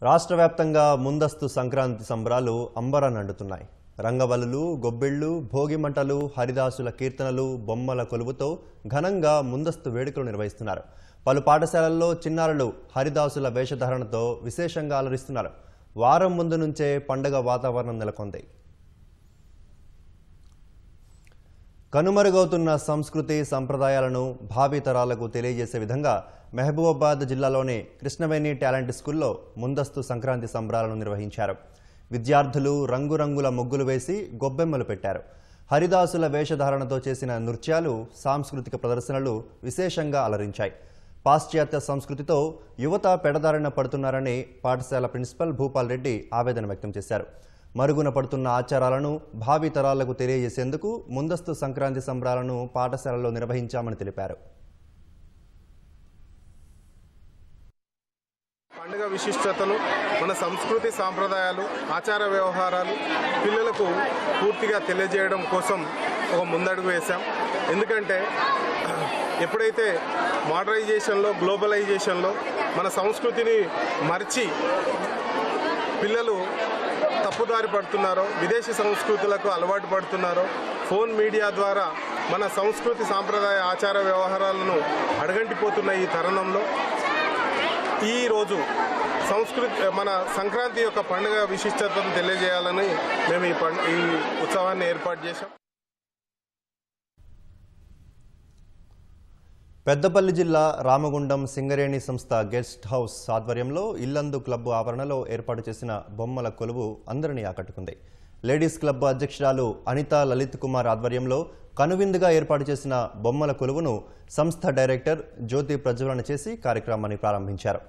రాష్ట్ర వ్యాప్తంగా ముందస్తు సంక్రాంతి సంబరాలు అంబరాన్నంటున్నాయి. రంగవల్లులు, గొబ్బిళ్లు, భోగి మంటలు, హరిదాసుల కీర్తనలు, బొమ్మల కొలువుతో ఘనంగా ముందస్తు వేడుకలు నిర్వహిస్తున్నారు. పలు పాఠశాలల్లో చిన్నారులు హరిదాసుల వేషధారణతో విశేషంగా అలరిస్తున్నారు. వారం ముందు నుంచే పండుగ వాతావరణం నెలకొంది. కనుమరుగవుతున్న సంస్కృతి సంప్రదాయాలను భావితరాలకు తెలియజేసే విధంగా మహబూబాబాద్ జిల్లాలోని కృష్ణవేణి టాలెంట్ స్కూల్లో ముందస్తు సంక్రాంతి సంబరాలను నిర్వహించారు. విద్యార్థులు రంగురంగుల ముగ్గులు వేసి గొబ్బెమ్మలు పెట్టారు. హరిదాసుల వేషధారణతో చేసిన నృత్యాలు, సాంస్కృతిక ప్రదర్శనలు విశేషంగా అలరించాయి. పాశ్చాత్య సంస్కృతితో యువత పెడదారిన పడుతున్నారని పాఠశాల ప్రిన్సిపల్ భూపాల్ రెడ్డి ఆవేదన వ్యక్తం చేశారు. మరుగున పడుతున్న ఆచారాలను భావితరాలకు తెలియజేసేందుకు ముందస్తు సంక్రాంతి సంబరాలను పాఠశాలలో నిర్వహించామని తెలిపారు. పండుగ విశిష్టతలు, మన సంస్కృతి సాంప్రదాయాలు, ఆచార వ్యవహారాలు పిల్లలకు పూర్తిగా తెలియజేయడం కోసం ఒక ముందడుగు వేశాం. ఎందుకంటే ఎప్పుడైతే మోడర్నైజేషన్లో, గ్లోబలైజేషన్లో మన సంస్కృతిని మర్చి పిల్లలు తప్పుదారి పడుతున్నారో, విదేశీ సంస్కృతులకు అలవాటు పడుతున్నారో, ఫోన్ మీడియా ద్వారా మన సంస్కృతి సాంప్రదాయ ఆచార వ్యవహారాలను అడగంటిపోతున్న ఈ తరుణంలో ఈరోజు మన సంక్రాంతి యొక్క పండుగ విశిష్టతను తెలియజేయాలని మేము ఈ ఉత్సవాన్ని ఏర్పాటు చేశాం. పెద్దపల్లి జిల్లా రామగుండం సింగరేణి సంస్థ గెస్ట్ హౌస్ ఆధ్వర్యంలో ఇల్లందు క్లబ్ ఆవరణలో ఏర్పాటు చేసిన బొమ్మల కొలువు అందరినీ ఆకట్టుకుంది. లేడీస్ క్లబ్ అధ్యక్షురాలు అనితా లలిత్ కుమార్ ఆధ్వర్యంలో కనువిందుగా ఏర్పాటు చేసిన బొమ్మల కొలువును సంస్థ డైరెక్టర్ జ్యోతి ప్రజ్వలన చేసి కార్యక్రమాన్ని ప్రారంభించారు.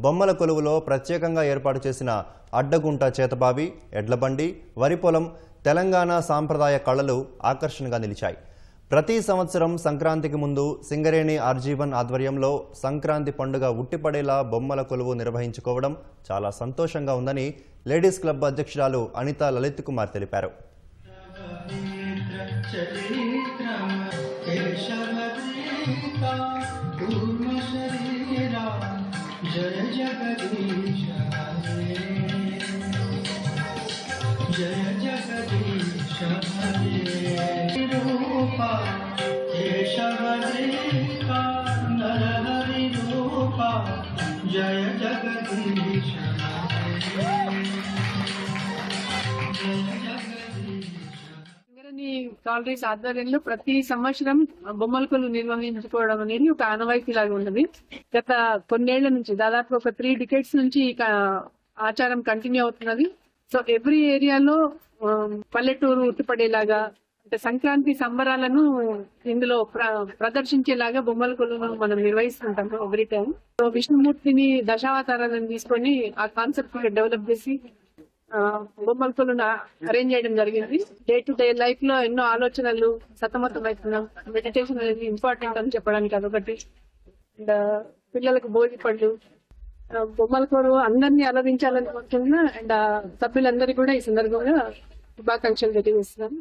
బొమ్మల కొలువులో ప్రత్యేకంగా ఏర్పాటు చేసిన అడ్డగుంట చేతబావి, ఎడ్లబండి, వరి పొలం, తెలంగాణ సాంప్రదాయ కళలు ఆకర్షణగా నిలిచాయి. ప్రతి సంవత్సరం సంక్రాంతికి ముందు సింగరేణి ఆర్జీవన్ ఆధ్వర్యంలో సంక్రాంతి పండుగ ఉట్టిపడేలా బొమ్మల కొలువు నిర్వహించుకోవడం చాలా సంతోషంగా ఉందని లేడీస్ క్లబ్ అధ్యక్షురాలు అనితా లలిత్ కుమార్ తెలిపారు. కాలరీస్ ఆధ్వర్యంలో ప్రతి సంవత్సరం బొమ్మల కొలువు నిర్వహించుకోవడం అనేది ఒక ఆనవాయితీ లాగా ఉన్నది. గత కొన్నేళ్ల నుంచి, దాదాపు ఒక 3 decades నుంచి ఈ ఆచారం కంటిన్యూ అవుతున్నది. సో ఎవ్రీ ఏరియాలో పల్లెటూరు ఉట్టిపడేలాగా, అంటే సంక్రాంతి సంబరాలను ఇందులో ప్రదర్శించేలాగా బొమ్మల కొలువును మనం నిర్వహిస్తుంటాము ఎవ్రీ టైం. సో విష్ణుమూర్తిని దశావతారాలను తీసుకొని ఆ కాన్సెప్ట్ డెవలప్ చేసి బొమ్మల కొలువును అరేంజ్ చేయడం జరిగింది. డే టు డే లైఫ్ లో ఎన్నో ఆలోచనలు సతమతం అవుతున్నాం. మెడిటేషన్ అనేది ఇంపార్టెంట్ అని చెప్పడానికి అదొకటి. అండ్ పిల్లలకు భోగి పళ్ళు, బొమ్మల కొలువు అందరినీ అలరించాలని కోరుతున్నా. అండ్ సభ్యులందరికీ కూడా ఈ సందర్భంగా శుభాకాంక్షలు తెలియజేస్తున్నాను.